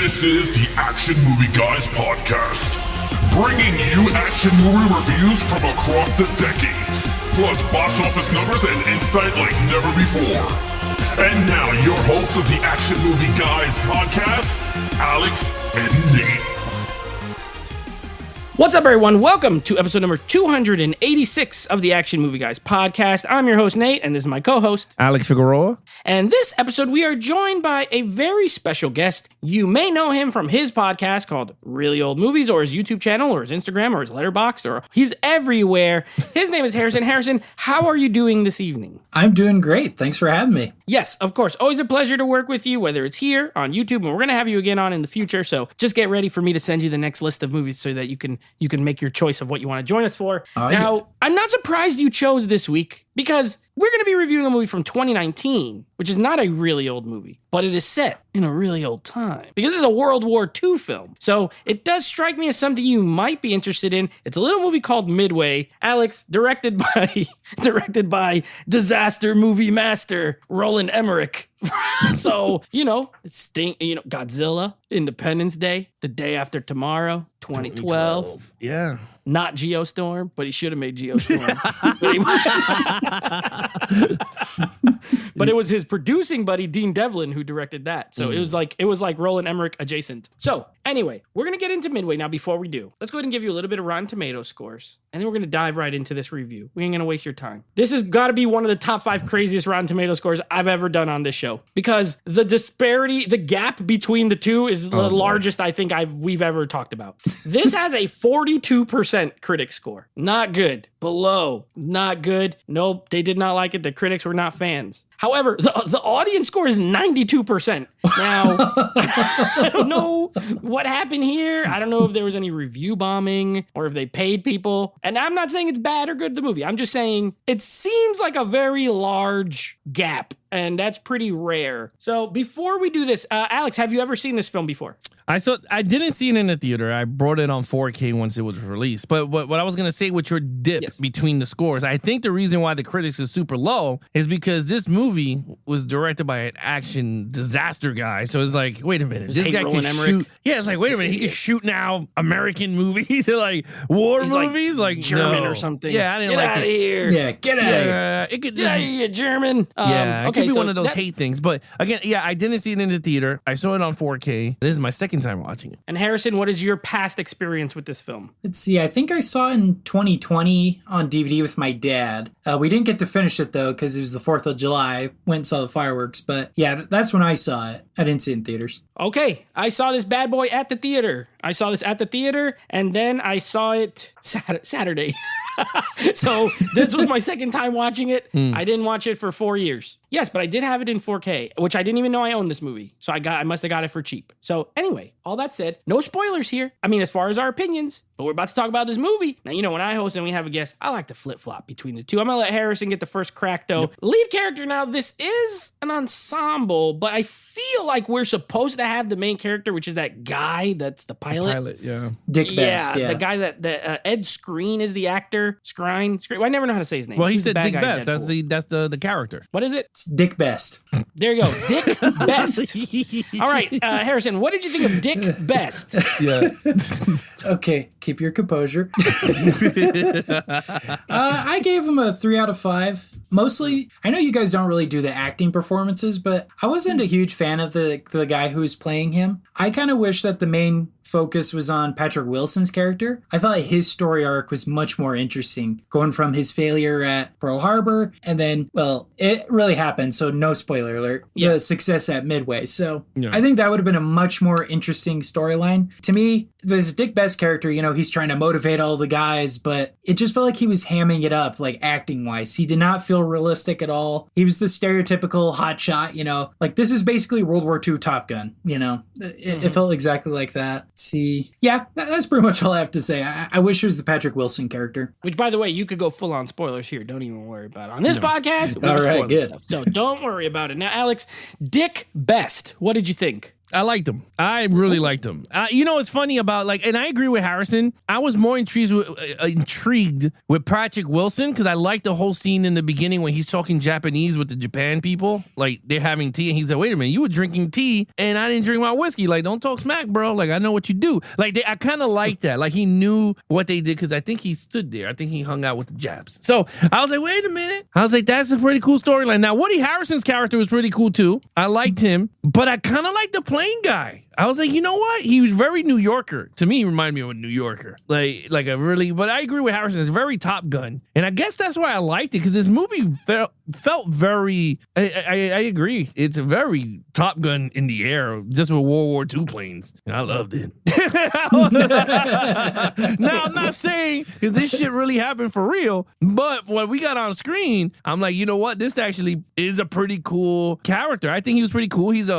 This is the Action Movie Guys podcast, bringing you action movie reviews from across the decades, plus box office numbers and insight like never before. And now, your hosts of the Action Movie Guys podcast, Alex and Nate. What's up, everyone? Welcome to episode number 286 of the Action Movie Guys podcast. I'm your host, Nate, and this is my co-host, Alex Figueroa. And this episode, we are joined by a very special guest. You may know him from his podcast called Really Old Movies, or his YouTube channel, or his Instagram, or his Letterboxd, or he's everywhere. His name is Harrison. Harrison, how are you doing this evening? I'm doing great. Thanks for having me. Yes, of course. Always a pleasure to work with you, whether it's here on YouTube, and we're going to have you again on in the future. So just get ready for me to send you the next list of movies so that you can make your choice of what you want to join us for. Now, I'm not surprised you chose this week because we're going to be reviewing a movie from 2019, which is not a really old movie, but it is set in a really old time because this is a World War II film. So it does strike me as something you might be interested in. It's a little movie called Midway. Alex, directed by disaster movie master Roland Emmerich. So, it's Godzilla, Independence Day, The Day After Tomorrow, 2012. Yeah. Not Geostorm, but he should have made Geostorm. But it was his producing buddy Dean Devlin who directed that. So it was like Roland Emmerich adjacent. So anyway, we're gonna get into Midway now. Before we do, let's go ahead and give you a little bit of Rotten Tomatoes scores, and then we're gonna dive right into this review. We ain't gonna waste your time. This has got to be one of the top 5 craziest Rotten Tomatoes scores I've ever done on this show because the disparity, the gap between the two is the largest I think we've ever talked about. This has a 42% critic score. Not good. Below. Not good. Nope. They did not like it. The critics were not fans. However, the audience score is 92%. Now, I don't know what happened here. I don't know if there was any review bombing or if they paid people. And I'm not saying it's bad or good, the movie. I'm just saying it seems like a very large gap. And that's pretty rare. So before we do this, Alex, have you ever seen this film before? I didn't see it in the theater. I brought it on 4K once it was released. But what I was going to say with your dip between the scores, I think the reason why the critics are super low is because this movie was directed by an action disaster guy. So it's like, wait a minute. This guy can shoot. Yeah, it's like, wait a minute. He can shoot now American movies, like war movies, like German or something. Yeah, I didn't get like out it. of here. Yeah, get out of here. Get out of here, German. It could be one of those hate things. But again, I didn't see it in the theater. I saw it on 4K. This is my second time watching it. And Harrison, what is your past experience with this film? Let's see. I think I saw it in 2020 on DVD with my dad. We didn't get to finish it, though, because it was the 4th of July. Went and saw the fireworks. But yeah, that's when I saw it. I didn't see it in theaters. Okay, I saw this bad boy at the theater. And then I saw it Saturday. So this was my second time watching it. I didn't watch it for 4 years. Yes, but I did have it in 4K, which I didn't even know I owned this movie. So I must have got it for cheap. So anyway, all that said, no spoilers here. I mean, as far as our opinions, but we're about to talk about this movie. Now, when I host and we have a guest, I like to flip-flop between the two. I'm going to let Harrison get the first crack, though. Yep. Lead character, now, this is an ensemble, but I feel like we're supposed to have the main character, which is that guy that's the pilot. Yeah. Dick Best, yeah. The guy that Ed Skrein is the actor. Skrine. Well, I never know how to say his name. Well, he said Dick Best. That's the character. What is it? It's Dick Best. There you go. Dick Best. All right, Harrison, what did you think of Dick Best? Yeah. Okay, keep your composure. I gave him a 3 out of 5. Mostly, I know you guys don't really do the acting performances, but I wasn't a huge fan of the guy who was playing him. I kind of wish that the main focus was on Patrick Wilson's character. I thought his story arc was much more interesting, going from his failure at Pearl Harbor, and then, well, it really happened, so no spoiler alert, the success at Midway. So I think that would have been a much more interesting storyline. To me, this Dick Best character, he's trying to motivate all the guys, but it just felt like he was hamming it up, like acting-wise. He did not feel realistic at all. He was the stereotypical hotshot, like this is basically World War II Top Gun, It felt exactly like that. Let's see. Yeah, that's pretty much all I have to say. I wish it was the Patrick Wilson character. Which, by the way, you could go full-on spoilers here. Don't even worry about it. On this podcast, all right, good. Stuff, so don't worry about it. Now, Alex, Dick Best, what did you think? I liked him. I really liked him. You know, it's funny about like, and I agree with Harrison. I was more intrigued with Patrick Wilson because I liked the whole scene in the beginning when he's talking Japanese with the Japan people. Like they're having tea, and he said, "Wait a minute, you were drinking tea, and I didn't drink my whiskey. Like, don't talk smack, bro. Like, I know what you do." Like, I kind of like that. Like, he knew what they did because I think he stood there. I think he hung out with the Japs. So I was like, wait a minute. I was like, that's a pretty cool storyline. Now, Woody Harrelson's character was pretty cool too. I liked him, but I kind of liked the plane guy. I was like, you know what? He was very New Yorker. To me, he reminded me of a New Yorker. Like a really, but I agree with Harrison. It's very Top Gun. And I guess that's why I liked it, because this movie felt very, I agree. It's a very Top Gun in the air, just with World War II planes. And I loved it. Now, I'm not saying, because this shit really happened for real, but when we got on screen, I'm like, you know what? This actually is a pretty cool character. I think he was pretty cool. His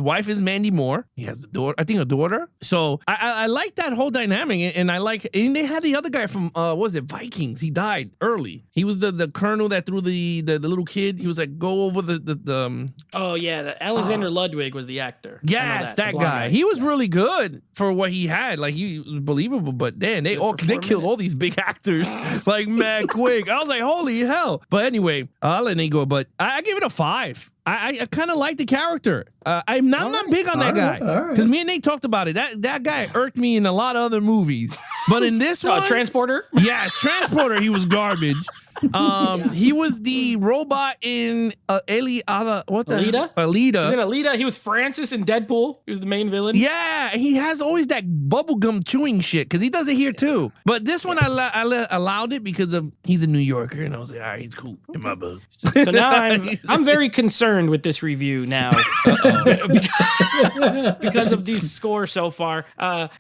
wife is Mandy Moore. He has a daughter. So I like that whole dynamic, and and they had the other guy from Vikings. He died early. He was the colonel that threw the little kid. He was like, go over the Oh yeah, Alexander Ludwig was the actor. Yes, that guy. He was really good for what he had. Like, he was believable, but then they killed all these big actors like mad quick. I was like, holy hell. But anyway, I'll let Nate go, but I give it a 5. I kind of like the character. I'm not big on that guy, because me and Nate talked about it. That guy irked me in a lot of other movies, but in this one, Transporter. Yes, Transporter. He was garbage. He was the robot in Alita. Alita. He's in Alita. He was Francis in Deadpool. He was the main villain. Yeah, he has always that bubblegum chewing shit, because he does it here too. But this one I allowed it because he's a New Yorker, and I was like, all right, he's cool in my book. So now I'm very concerned with this review now because of these scores so far.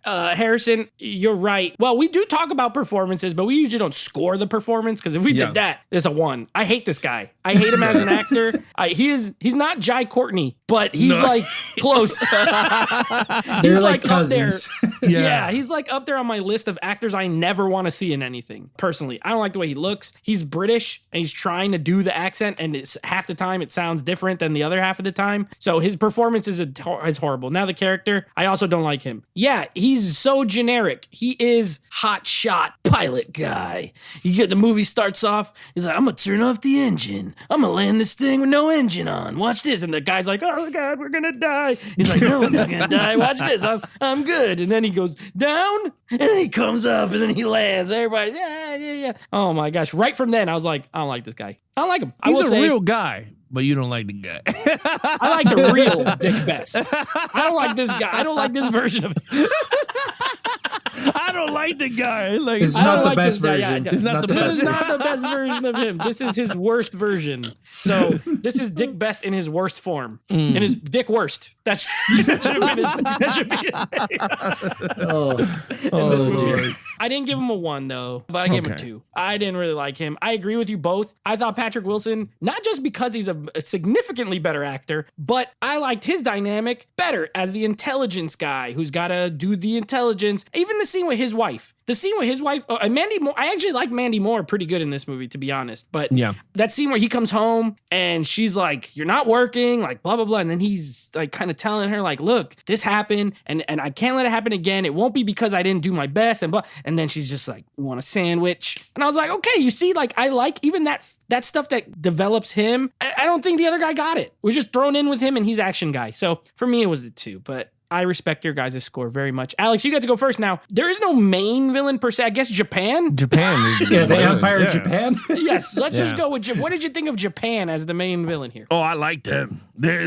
Harrison, you're right. Well, we do talk about performances, but we usually don't score the performance, because if we did that, it's a 1. I hate this guy. I hate him as an actor. He's not Jai Courtney, but he's like close. They're like cousins. Up there. Yeah, he's like up there on my list of actors I never want to see in anything. Personally, I don't like the way he looks. He's British, and he's trying to do the accent, and it's half the time it sounds different than the other half of the time. So his performance is horrible. Now the character, I also don't like him. Yeah, he's so generic. He is hot shot pilot guy. You get the movie starts off, he's like, I'm gonna turn off the engine. I'm gonna land this thing with no engine on. Watch this. And the guy's like, oh God, we're gonna die. He's like, no, we're not gonna die. Watch this. I'm good. And then he goes down, and then he comes up, and then he lands. Everybody's yeah. Oh my gosh. Right from then, I was like, I don't like this guy. I don't like him. He's a real guy, but you don't like the guy. I like the real Dick Best. I don't like this guy. I don't like this version of him. I don't like the guy. Like, it's not the best version. It's not the best. This is not the best version of him. This is his worst version. So this is Dick Best in his worst form. In his Dick Worst. That should be his name. In this movie. I didn't give him a 1 though, but I gave him a 2. I didn't really like him. I agree with you both. I thought Patrick Wilson, not just because he's a significantly better actor, but I liked his dynamic better as the intelligence guy who's got to do the intelligence. Even the scene with his wife. Mandy Moore, I actually like Mandy Moore pretty good in this movie, to be honest. But that scene where he comes home and she's like, you're not working, like blah, blah, blah. And then he's like kind of telling her like, look, this happened and I can't let it happen again. It won't be because I didn't do my best. And blah. And then she's just like, you want a sandwich? And I was like, okay, you see, like I like even that stuff that develops him. I don't think the other guy got it. We're just thrown in with him and he's action guy. So for me, it was the 2, but I respect your guys' score very much. Alex, you got to go first now. There is no main villain per se. I guess Japan? Japan is the Empire of Japan? Yes, let's just go with what did you think of Japan as the main villain here? Oh, I like them. They.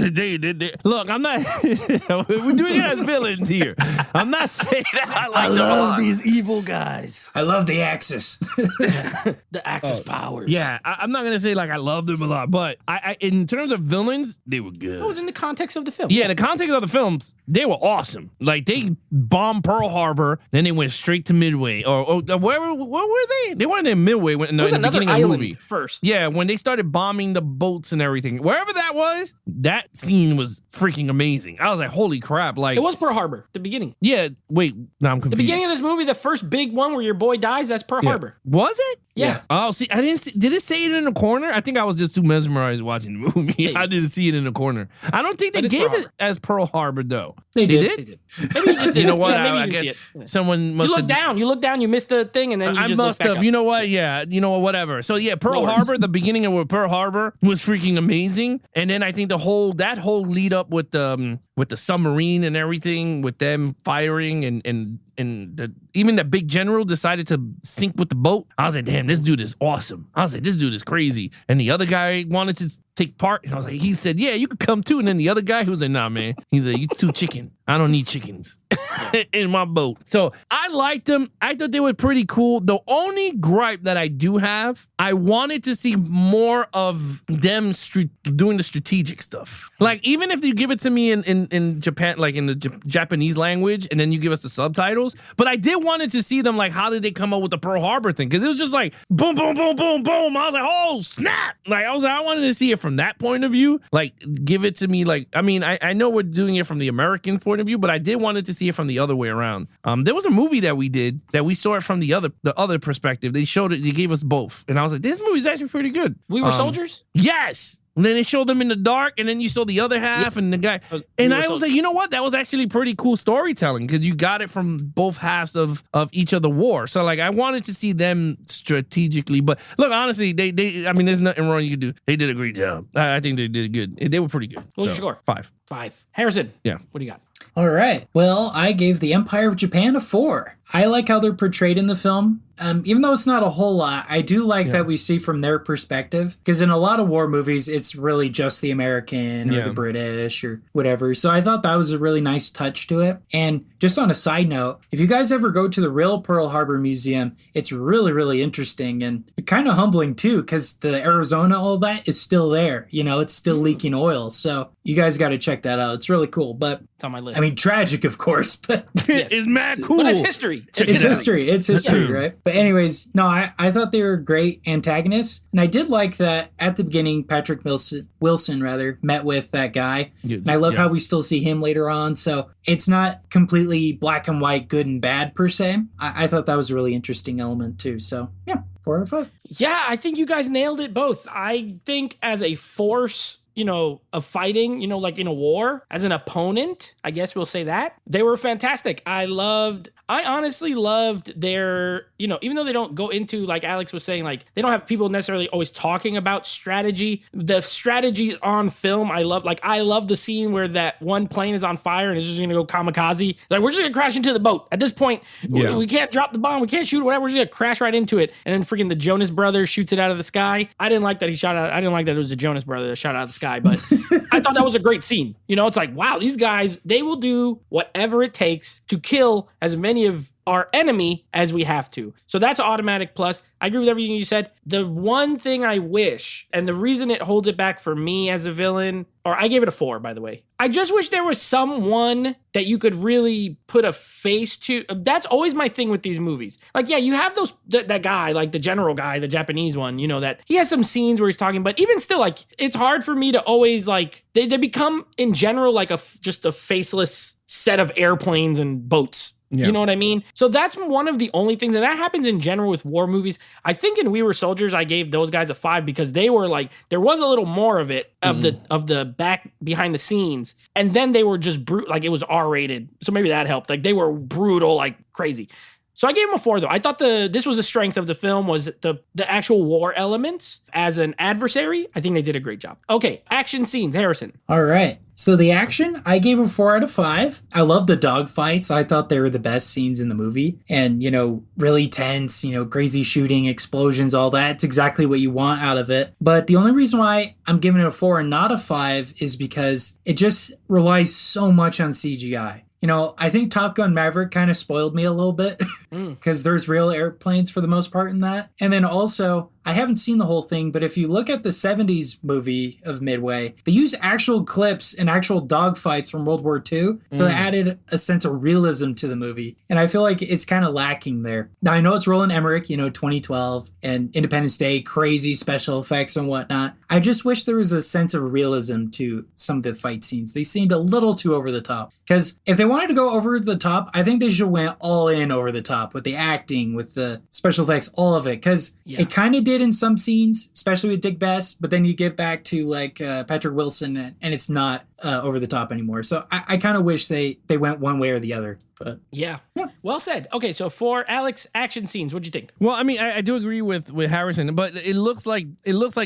Look, I'm not... We're doing it as villains here. I'm not saying that I love these evil guys. I love the Axis. The Axis powers. Yeah, I'm not going to say like I love them a lot, but I in terms of villains, they were good. Oh, in the context of the film. Yeah, in the context of the films, they were awesome. Like, they bombed Pearl Harbor, then they went straight to Midway. Or where were they? They weren't in Midway in the beginning of the movie. First. Yeah, when they started bombing the boats and everything. Wherever that was, that scene was freaking amazing. I was like, holy crap. Like, it was Pearl Harbor, the beginning. Yeah, wait, now I'm confused. The beginning of this movie, the first big one where your boy dies, that's Pearl Harbor. Was it? Yeah. Oh, see, I didn't see. Did it say it in the corner? I think I was just too mesmerized watching the movie. I didn't see it in the corner. I don't think they gave it as Pearl Harbor, though. They did. Maybe you just didn't. You know what? Yeah, maybe I you didn't guess see it. someone must have. You look down, you missed the thing, and then you I just must look back have. up. You know what? Yeah. You know what? Whatever. So yeah, Pearl Harbor. The beginning of Pearl Harbor was freaking amazing, and then I think that whole lead up with the submarine and everything, with them firing and even the big general decided to sink with the boat. I was like, damn, this dude is awesome. I was like, this dude is crazy. And the other guy wanted to take part. And I was like, he said, yeah, you could come too. And then the other guy, who was like, nah, man. He's like, you too chicken. I don't need chickens in my boat. So I liked them. I thought they were pretty cool. The only gripe that I do have, I wanted to see more of them doing the strategic stuff. Like, even if you give it to me in Japan, like in the Japanese language, and then you give us the subtitles. But I did wanted to see them, like, how did they come up with the Pearl Harbor thing? Because it was just like, boom, boom, boom, boom, boom. I was like, oh, snap. Like, I wanted to see it from that point of view. Like, give it to me. Like, I mean, I know we're doing it from the American point of view, but I did wanted to see it from the other way around. There was a movie that we did that we saw it from the other perspective. They showed it. They gave us both. And I was like, this movie's actually pretty good. We Were Soldiers? Yes. And then they showed them in the dark, and then you saw the other half, and the guy. And I was like, you know what? That was actually pretty cool storytelling, because you got it from both halves of each of the war. So, like, I wanted to see them strategically. But look, honestly, I mean, there's nothing wrong you could do. They did a great job. I think they did good. They were pretty good. What's your score? 5. 5. Harrison. Yeah. What do you got? All right. Well, I gave the Empire of Japan a 4. I like how they're portrayed in the film. Even though it's not a whole lot, I do like that we see from their perspective. Because in a lot of war movies, it's really just the American or the British or whatever. So I thought that was a really nice touch to it. And just on a side note, if you guys ever go to the real Pearl Harbor Museum, it's really, really interesting and kind of humbling too, because the Arizona, all that is still there. You know, it's still leaking oil. So you guys got to check that out. It's really cool. But it's on my list. I mean, tragic, of course, but it's mad cool. But it's history. It's history. It's history, right? But anyways, no, I thought they were great antagonists. And I did like that at the beginning, Patrick Wilson met with that guy. And I love how we still see him later on. So it's not completely black and white, good and bad per se. I thought that was a really interesting element too. So yeah, 4 out of 5. Yeah, I think you guys nailed it both. I think as a force, of fighting, like in a war, as an opponent, I guess we'll say that, they were fantastic. I honestly loved their, even though they don't go into, like Alex was saying, like they don't have people necessarily always talking about strategy. The strategy on film, I love the scene where that one plane is on fire and it's just going to go kamikaze. Like, we're just going to crash into the boat. At this point, we can't drop the bomb. We can't shoot it, whatever. We're just going to crash right into it. And then freaking the Jonas Brothers shoots it out of the sky. I didn't like that I didn't like that it was the Jonas Brothers that shot out of the sky. But I thought that was a great scene. It's like, wow, these guys, they will do whatever it takes to kill as many of our enemy as we have to. So that's an automatic plus. I agree with everything you said. The one thing I wish, and the reason it holds it back for me as a villain, or I gave it a 4, by the way. I just wish there was someone that you could really put a face to. That's always my thing with these movies. Like, yeah, you have that guy, like the general guy, the Japanese one, that he has some scenes where he's talking, but even still, like, it's hard for me to always, like, they become in general like just a faceless set of airplanes and boats. Yeah. You know what I mean? So that's one of the only things, and that happens in general with war movies. I think in We Were Soldiers, I gave those guys a 5 because they were like, there was a little more of it, of the back behind the scenes, and then they were just like it was R-rated, so maybe that helped. Like, they were brutal, like crazy. So I gave him a 4, though. I thought this was a strength of the film, was the actual war elements as an adversary. I think they did a great job. Okay, action scenes, Harrison. All right. So the action, I gave a 4 out of 5. I love the dog fights. I thought they were the best scenes in the movie. And, really tense, crazy shooting, explosions, all that. It's exactly what you want out of it. But the only reason why I'm giving it a 4 and not a 5 is because it just relies so much on CGI. I think Top Gun Maverick kind of spoiled me a little bit because there's real airplanes for the most part in that. And then also, I haven't seen the whole thing, but if you look at the 70s movie of Midway, they use actual clips and actual dogfights from World War II. So it added a sense of realism to the movie. And I feel like it's kind of lacking there. Now, I know it's Roland Emmerich, 2012 and Independence Day, crazy special effects and whatnot. I just wish there was a sense of realism to some of the fight scenes. They seemed a little too over the top. Because if they wanted to go over the top, I think they should have went all in over the top with the acting, with the special effects, all of it. Because it kind of did in some scenes, especially with Dick Best, but then you get back to like Patrick Wilson and it's not over the top anymore. So I kind of wish they went one way or the other. But yeah. Well said. Okay, so for Alex, action scenes, what'd you think? Well, I mean, I do agree with Harrison, but it looks like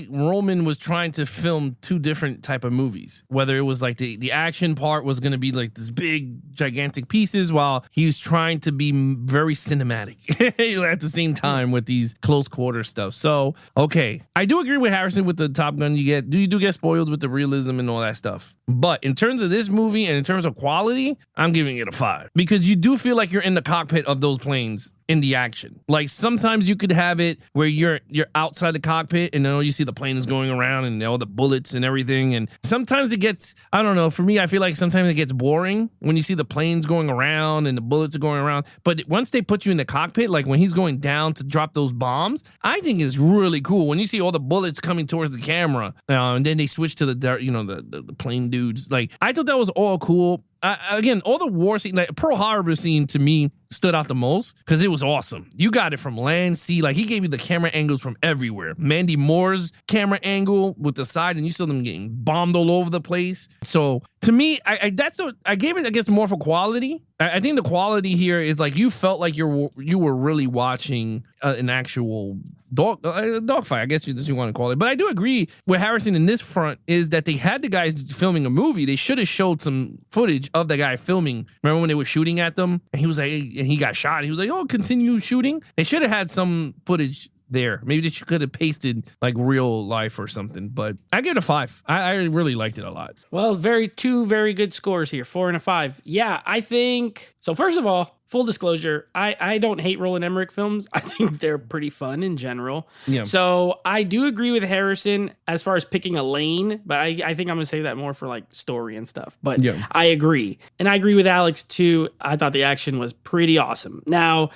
Roman was trying to film two different type of movies. Whether it was like the action part was going to be like this big gigantic pieces, while he was trying to be very cinematic at the same time with these close quarter stuff. So okay, I do agree with Harrison with the Top Gun. You do get spoiled with the realism and all that stuff. But in terms of this movie and in terms of quality, I'm giving it a 5 because you do feel like you're in the cockpit of those planes in the action. Like sometimes you could have it where you're outside the cockpit and you see the planes going around and all the bullets and everything. And sometimes it gets, I don't know, for me, I feel like sometimes it gets boring when you see the planes going around and the bullets are going around. But once they put you in the cockpit, like when he's going down to drop those bombs, I think it's really cool when you see all the bullets coming towards the camera and then they switch to the plane dudes. Like I thought that was all cool. Again, all the war scene, like Pearl Harbor scene to me stood out the most because it was awesome. You got it from land, sea, like he gave you the camera angles from everywhere. Mandy Moore's camera angle with the side, and you saw them getting bombed all over the place. So to me, I gave it, I guess, more for quality. I think the quality here is like you felt like you were really watching an actual dogfight, I guess you want to call it. But I do agree with Harrison in this front is that they had the guys filming a movie. They should have showed some footage of the guy filming. Remember when they were shooting at them and he was like, and he got shot. He was like, oh, continue shooting. They should have had some footage there. Maybe they could have pasted like real life or something, but I give it a 5. I really liked it a lot. Well, two very good scores here, 4 and a 5. Yeah, I think, so first of all, full disclosure, I don't hate Roland Emmerich films. I think they're pretty fun in general. Yeah. So I do agree with Harrison as far as picking a lane, but I think I'm going to say that more for like story and stuff. But yeah. I agree. And I agree with Alex too. I thought the action was pretty awesome. Now,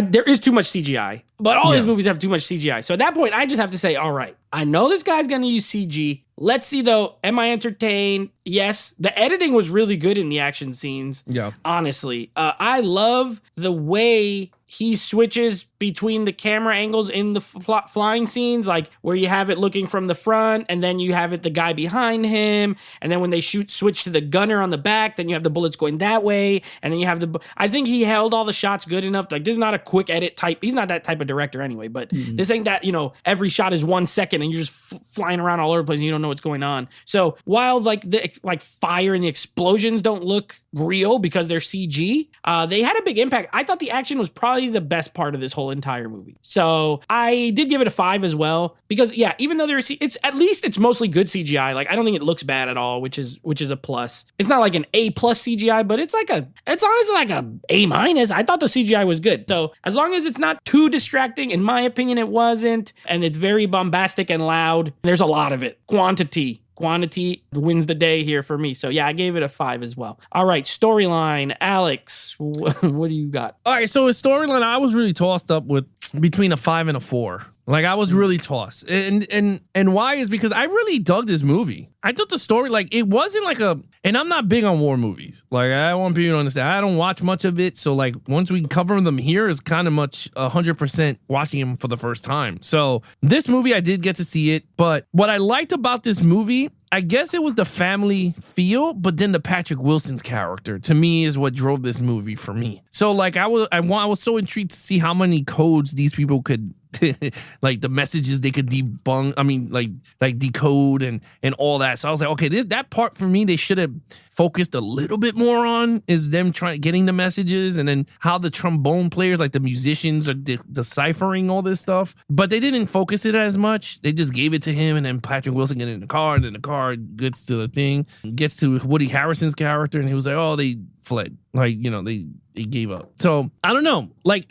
there is too much CGI, but all his movies have too much CGI. So at that point, I just have to say, all right, I know this guy's going to use CG. Let's see, though. Am I entertained? Yes. The editing was really good in the action scenes. Yeah. Honestly. I love the way he switches between the camera angles in the flying scenes, like where you have it looking from the front and then you have it the guy behind him. And then when they switch to the gunner on the back, then you have the bullets going that way. And then you have I think he held all the shots good enough. Like this is not a quick edit type. He's not that type of director anyway, but this ain't that, every shot is 1 second and you're just flying around all over the place and you don't know what's going on. So while the fire and the explosions don't look real because they're CG, they had a big impact. I thought the action was probably the best part of this whole entire movie. So I did give it a 5 as well because even though it's mostly good CGI. Like I don't think it looks bad at all, which is a plus. It's not like an A+ CGI, but it's honestly like a A-. I thought the CGI was good. So as long as it's not too distracting, in my opinion, it wasn't, and it's very bombastic and loud. There's a lot of it. Quantity wins the day here for me. So yeah, I gave it a 5 as well. All right, storyline. Alex, what do you got? All right, so with storyline, I was really tossed up with between a 5 and a 4. Like I was really tossed. And why is because I really dug this movie. I thought the story, like it wasn't like and I'm not big on war movies. Like I want people to understand, I don't watch much of it. So like once we cover them here is kind of much 100% watching them for the first time. So this movie, I did get to see it. But what I liked about this movie, I guess it was the family feel, but then the Patrick Wilson's character to me is what drove this movie for me. So like I was so intrigued to see how many codes these people could like the messages they could debunk. I mean, like decode and all that. So I was like, okay, that part for me, they should have focused a little bit more on is them getting the messages and then how the trombone players, like the musicians, are deciphering all this stuff. But they didn't focus it as much. They just gave it to him, and then Patrick Wilson get in the car, and then the car gets to the thing, gets to Woody Harrelson's character, and he was like, oh, they fled. Like, they gave up. So I don't know. Like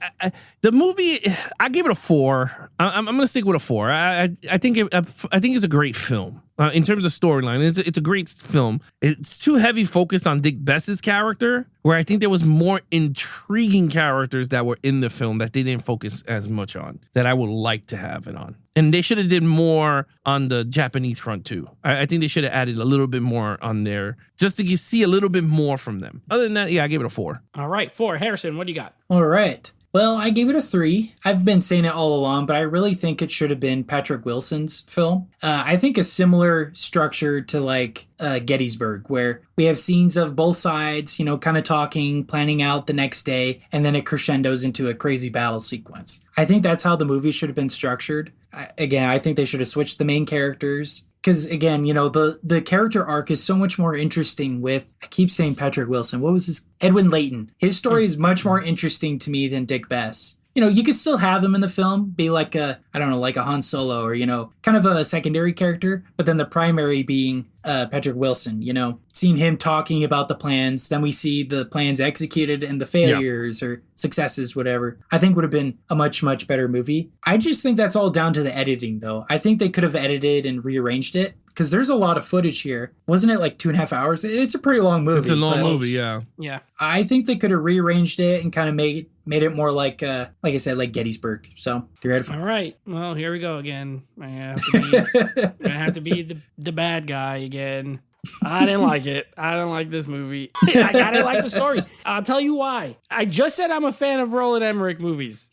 the movie, I gave it a 4. I'm gonna stick with a 4. I think it's a great film. In terms of storyline, it's a great film. It's too heavy focused on Dick Best's character, where I think there was more intriguing characters that were in the film that they didn't focus as much on, that I would like to have it on. And they should have did more on the Japanese front too. I think they should have added a little bit more on there just to see a little bit more from them. Other than that, yeah, I gave it a 4. All right, 4. Harrison, what do you got? All right. Well, I gave it a 3. I've been saying it all along, but I really think it should have been Patrick Wilson's film. I think a similar structure to like Gettysburg, where we have scenes of both sides, kind of talking, planning out the next day, and then it crescendos into a crazy battle sequence. I think that's how the movie should have been structured. I think they should have switched the main characters. Because, again, the character arc is so much more interesting with, I keep saying Patrick Wilson. What was his? Edwin Layton. His story is much more interesting to me than Dick Best. You could still have him in the film, be like a Han Solo or, kind of a secondary character, but then the primary being Patrick Wilson, seeing him talking about the plans, then we see the plans executed and the failures or successes, whatever. I think would have been a much, much better movie. I just think that's all down to the editing, though. I think they could have edited and rearranged it. Because there's a lot of footage here. Wasn't it like 2.5 hours? It's a pretty long movie. It's a long movie, yeah. Yeah. I think they could have rearranged it and kind of made it more like I said, like Gettysburg. So 3 out of 5. All right. Well, here we go again. I have to be the bad guy again. I didn't like it. I don't like this movie. I didn't like the story. I'll tell you why. I just said I'm a fan of Roland Emmerich movies.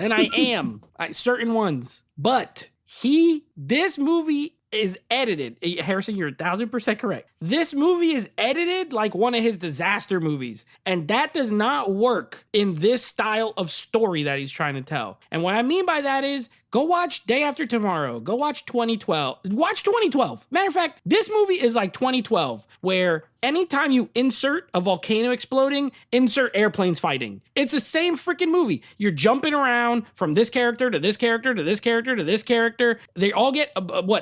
And I am. Certain ones. But this movie is edited. Harrison, you're 1,000% correct. This movie is edited like one of his disaster movies. And that does not work in this style of story that he's trying to tell. And what I mean by that is, go watch Day After Tomorrow. Go watch 2012. Watch 2012. Matter of fact, this movie is like 2012, where anytime you insert a volcano exploding, insert airplanes fighting. It's the same freaking movie. You're jumping around from this character to this character to this character to this character. They all get,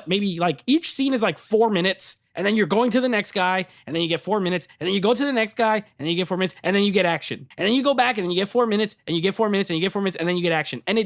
maybe like each scene is like 4 minutes. And then you're going to the next guy, and then you get 4 minutes, and then you go to the next guy, and then you get 4 minutes, and then you get action. And then you go back, and then you get 4 minutes, and you get 4 minutes, and you get 4 minutes, and then you get action. And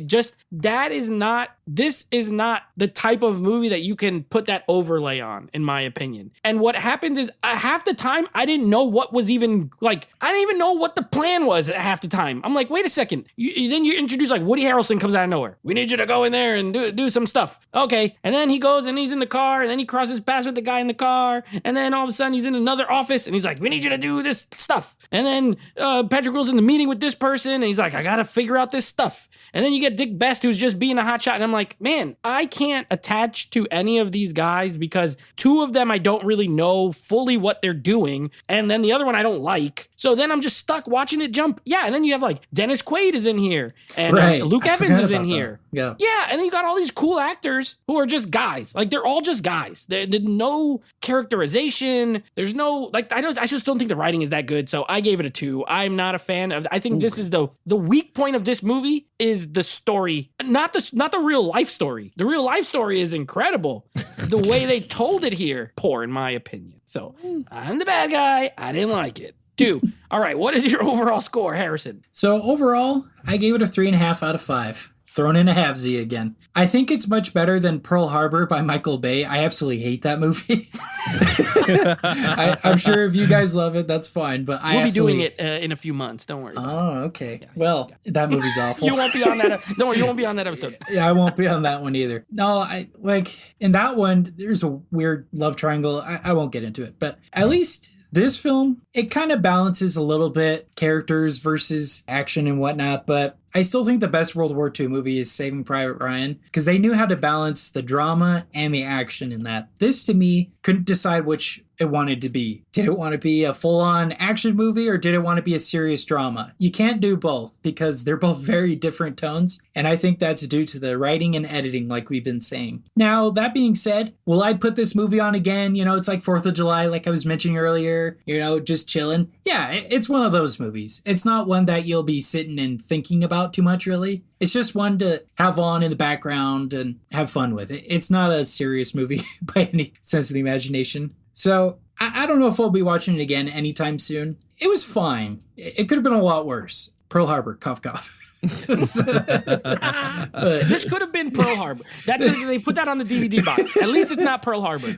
this is not the type of movie that you can put that overlay on, in my opinion. And what happens is, half the time, I didn't know what was even, I didn't even know what the plan was at half the time. I'm like, wait a second. Then you introduce, Woody Harrelson comes out of nowhere. We need you to go in there and do some stuff. Okay. And then he goes, and he's in the car, and then he crosses paths with the guy in the car. And then all of a sudden he's in another office and he's like, we need you to do this stuff. And then Patrick Wilson's in the meeting with this person and he's like, I gotta figure out this stuff. And then you get Dick Best, who's just being a hotshot. And I'm like, man, I can't attach to any of these guys because 2 of them I don't really know fully what they're doing. And then the other one I don't like. So then I'm just stuck watching it jump. Yeah. And then you have Dennis Quaid is in here and Luke Evans is in here. Yeah. Yeah. And then you got all these cool actors who are just guys. They're all just guys. There's no characterization. There's no, I just don't think the writing is that good. So I gave it a 2. I'm not a fan of, I think this is the weak point of this movie is the story, not the real life story. The real life story is incredible. The way they told it here, poor in my opinion. So I'm the bad guy. I didn't like it. 2. All right. What is your overall score, Harrison? So overall, I gave it a 3.5 out of 5. Thrown in a halvesy again. I think it's much better than Pearl Harbor by Michael Bay. I absolutely hate that movie. I'm sure if you guys love it, that's fine. But we'll be doing it in a few months. Don't worry. Oh, okay. Yeah, that movie's awful. You won't be on that. Don't worry, you won't be on that episode. Yeah, I won't be on that one either. No, in that one, there's a weird love triangle. I won't get into it, but at least this film, it kind of balances a little bit characters versus action and whatnot, but I still think the best World War II movie is Saving Private Ryan because they knew how to balance the drama and the action in that. This, to me, couldn't decide which it wanted to be. Did it want to be a full-on action movie or did it want to be a serious drama? You can't do both because they're both very different tones, and I think that's due to the writing and editing like we've been saying. Now, that being said, will I put this movie on again? It's like 4th of July, like I was mentioning earlier, just chilling. Yeah, it's one of those movies. It's not one that you'll be sitting and thinking about too much, really. It's just one to have on in the background and have fun with. It's not a serious movie by any sense of the imagination. So I don't know if I'll be watching it again anytime soon. it was fine. It could have been a lot worse. Pearl Harbor, cough, cough. This could have been Pearl Harbor. They put that on the DVD box. At least it's not Pearl Harbor.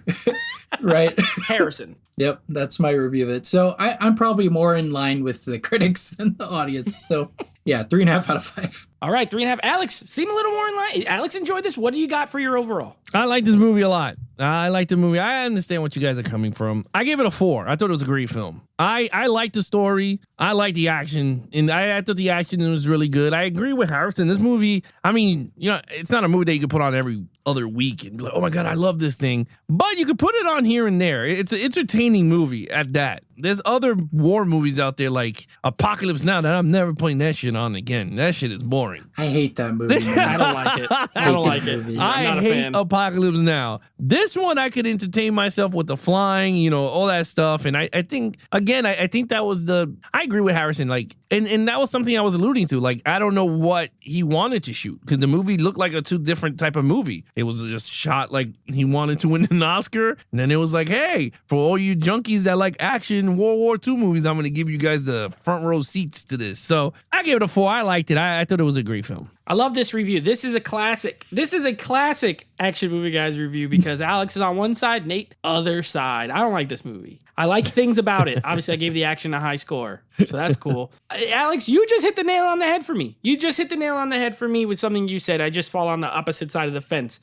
Right. Harrison. Yep, that's my review of it. So I'm probably more in line with the critics than the audience. So yeah, 3.5 out of 5. All right, 3.5. Alex, seem a little more in line. Alex enjoyed this. What do you got for your overall? I like this movie a lot. I like the movie. I understand what you guys are coming from. I gave it a 4. I thought it was a great film. I like the story. I like the action. And I thought the action was really good. I agree with Harrison. This movie, I mean, it's not a movie that you can put on every other week and be like, oh my God, I love this thing. But you can put it on here and there. It's an entertaining movie at that. There's other war movies out there like Apocalypse Now that I'm never putting that shit on again. That shit is boring. I hate that movie. I don't like it. I don't like it. I hate Apocalypse Now. This one I could entertain myself with the flying, all that stuff. And I think, again, I think that was I agree with Harrison. Like, and that was something I was alluding to. Like, I don't know what he wanted to shoot because the movie looked like a 2 different type of movie. It was just shot like he wanted to win an Oscar. And then it was like, hey, for all you junkies that like action World War II movies, I'm going to give you guys the front row seats to this. So I gave it a 4. I liked it. I thought it was a great film. I love this review. This is a classic. This is a classic Action Movie Guys review because Alex is on one side, Nate other side. I don't like this movie. I like things about it. Obviously, I gave the action a high score, so that's cool. Alex, you just hit the nail on the head for me. You just hit the nail on the head for me with something you said. I just fall on the opposite side of the fence.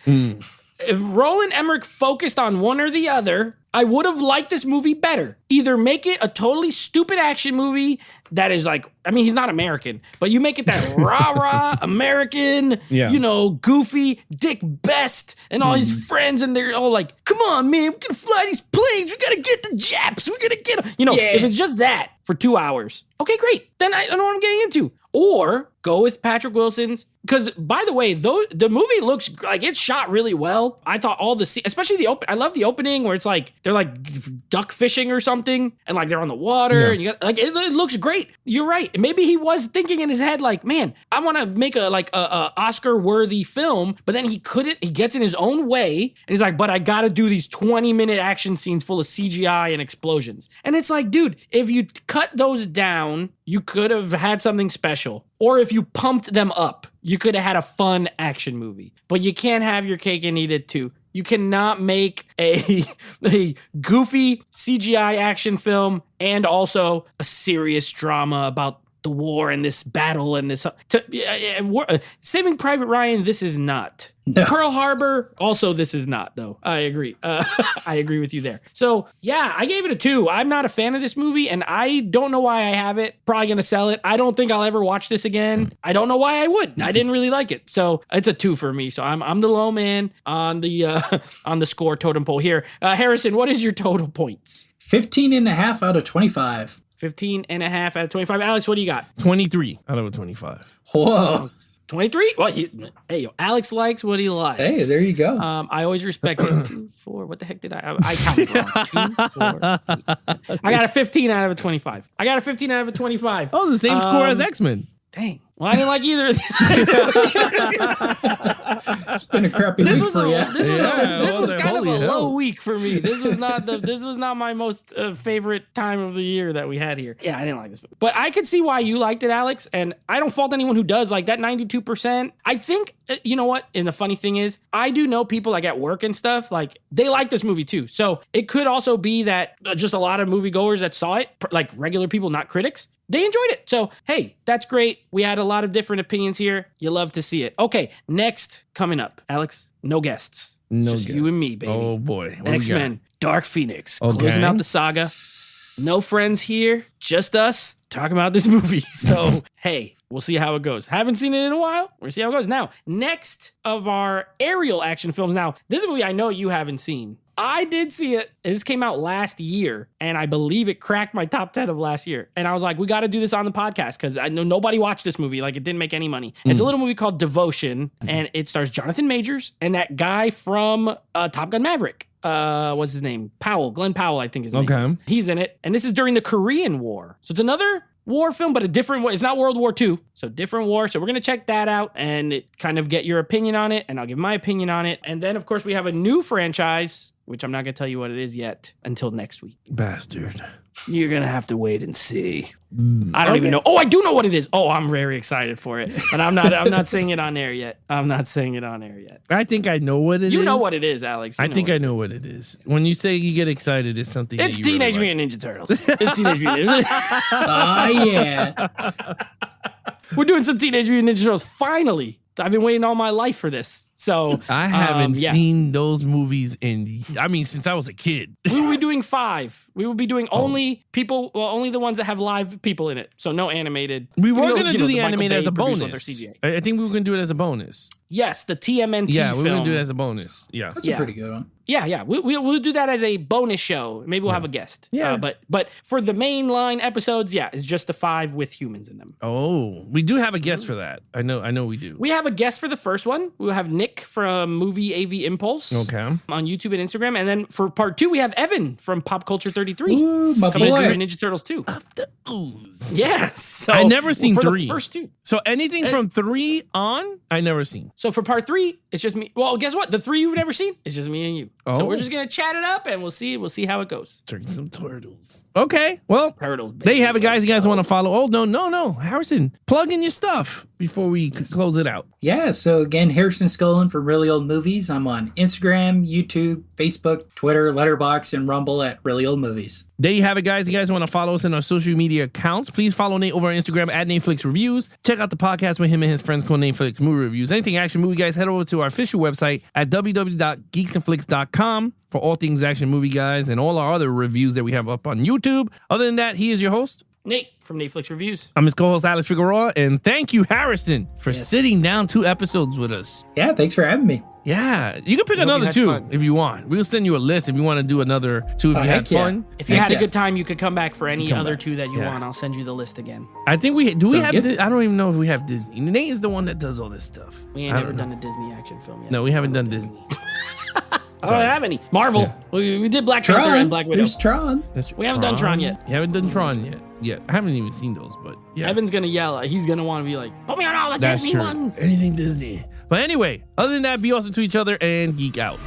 If Roland Emmerich focused on one or the other, I would have liked this movie better. Either make it a totally stupid action movie that is like, I mean, he's not American, but you make it that rah-rah American, goofy Dick Best and all his friends, and they're all like, come on, man, we're gonna fly these planes, we gotta get the Japs, we're gonna get them. If it's just that for 2 hours, okay, great. Then I don't know what I'm getting into. Or go with Patrick Wilson's. Because, by the way, the movie looks like it's shot really well. I thought all the especially the I love the opening where it's like they're like duck fishing or something, and like they're on the water, and you got like it looks great. You're right. Maybe he was thinking in his head like, man, I want to make a Oscar worthy film, but then he couldn't. He gets in his own way, and he's like, but I got to do these 20-minute action scenes full of CGI and explosions. And it's like, dude, if you cut those down, you could have had something special. Or if you pumped them up, you could have had a fun action movie. But you can't have your cake and eat it too. You cannot make a goofy CGI action film and also a serious drama about the war and this battle and this Saving Private Ryan. This is not. No. Pearl Harbor, also this is not, though. I agree. I agree with you there. So, yeah, I gave it a 2. I'm not a fan of this movie, and I don't know why I have it. Probably going to sell it. I don't think I'll ever watch this again. I don't know why I would. I didn't really like it. So, it's a 2 for me. So, I'm the low man on the score totem pole here. Harrison, what is your total points? 15.5 out of 25. 15.5 out of 25. Alex, what do you got? 23 out of 25. Whoa. 23? Well, Alex likes what he likes. Hey, there you go. I always respect it. 2, 4. What the heck did I counted wrong. 2, 4, 8. I got a 15 out of a 25. I got a 15 out of a 25. Oh, the same score as X-Men. Dang. Well, I didn't like either of these. It's been a crappy week for you. This was kind of a low week for me. This was not my most favorite time of the year that we had here. Yeah, I didn't like this movie. But I could see why you liked it, Alex, and I don't fault anyone who does. Like that 92%. I think, you know what? And the funny thing is, I do know people like at work and stuff, like they like this movie too. So it could also be that just a lot of moviegoers that saw it, like regular people, not critics, they enjoyed it. So, hey, that's great. We had a lot of different opinions here. You love to see it. Okay, next coming up, Alex, no guests. No just guests. you and me, baby. Oh, boy. X-Men, Dark Phoenix, Okay. closing out the saga. No friends here, just us talking about this movie. So, hey, we'll see how it goes. Haven't seen it in a while. We'll see how it goes. Now, next of our aerial action films. Now, this is a movie I know you haven't seen. I did see it. This came out last year, and I believe it cracked my top 10 of last year. And I was like, we got to do this on the podcast because I know nobody watched this movie. Like, it didn't make any money. It's a little movie called Devotion, and it stars Jonathan Majors and that guy from Top Gun Maverick. What's his name? Glenn Powell, I think his name is. He's in it. And this is during the Korean War. So it's another war film, but a different one. It's not World War II, so different war. So we're going to check that out and kind of get your opinion on it, and I'll give my opinion on it. And then, of course, we have a new franchise, which I'm not going to tell you what it is yet until next week. Bastard. You're gonna have to wait and see. I don't even know. Oh, I do know what it is. Oh, I'm very excited for it, but I'm not saying it on air yet. I think I know what it is. You know what it is, Alex. I think I know what it is. When you say you get excited, it's something. It's that you Teenage really Mutant Ninja Turtles. It's Teenage Mutant. Oh, yeah. We're doing some Teenage Mutant Ninja Turtles finally. I've been waiting all my life for this. So I haven't seen those movies since I was a kid. We will be doing 5. We will be doing only the ones that have live people in it. So no animated. We were going to do the animated as a bonus. CGI. I think we were going to do it as a bonus. Yes, the TMNT Yeah, we were going film. to do it as a bonus. Yeah. That's a pretty good one. Yeah. We'll do that as a bonus show. Maybe we'll have a guest. Yeah. But for the mainline episodes, it's just the 5 with humans in them. Oh, we do have a guest for that. I know we do. We have a guest for the first one. We'll have Nick from Movie AV Impulse. Okay. On YouTube and Instagram. And then for part 2, we have Evan from Pop Culture 33. Ooh, my coming boy. to do Ninja Turtles 2. Of the ooze. Yeah. So I never seen for 3. The first 2. So anything from 3 on, I never seen. So for part 3, it's just me. Well, guess what? The 3 you've never seen, it's just me and you. Oh. So we're just gonna chat it up and we'll see how it goes. Turkey some turtles. Okay. Well, Turtles, baby. there you have it, guys. You guys want to follow? Oh, no. Harrison, plug in your stuff before we close it out. Yeah, so again, Harrison Scullin for Really Old Movies. I'm on Instagram, YouTube, Facebook, Twitter, Letterboxd, and Rumble at Really Old Movies. There you have it, guys. You guys want to follow us in our social media accounts? Please follow Nate over on Instagram at Netflix Reviews. Check out the podcast with him and his friends called Netflix Movie Reviews. Anything action movie, guys, head over to our official website at www.geeksandflix.com for all things action movie, guys, and all our other reviews that we have up on YouTube. Other than that, he is your host, Nate from Netflix Reviews. I'm his co-host, Alex Figueroa, and thank you, Harrison, for sitting down 2 episodes with us. Yeah, thanks for having me. Yeah, you can pick another 2 if you want. We'll send you a list if you want to do another 2 if you had fun. If you had a good time, you could come back for any other 2 that you want. I'll send you the list again. I think we have. Good. I don't even know if we have Disney. Nate is the one that does all this stuff. We ain't never done a Disney action film yet. No, we haven't done Disney. I don't have any. Marvel. Yeah. We did Black Panther and Black Widow. There's Tron. We haven't done Tron yet. You haven't done Tron yet. Yeah, I haven't even seen those, but yeah. Evan's gonna yell. He's gonna want to be like, put me on all the Disney ones. Anything Disney. But anyway, other than that, be awesome to each other and geek out.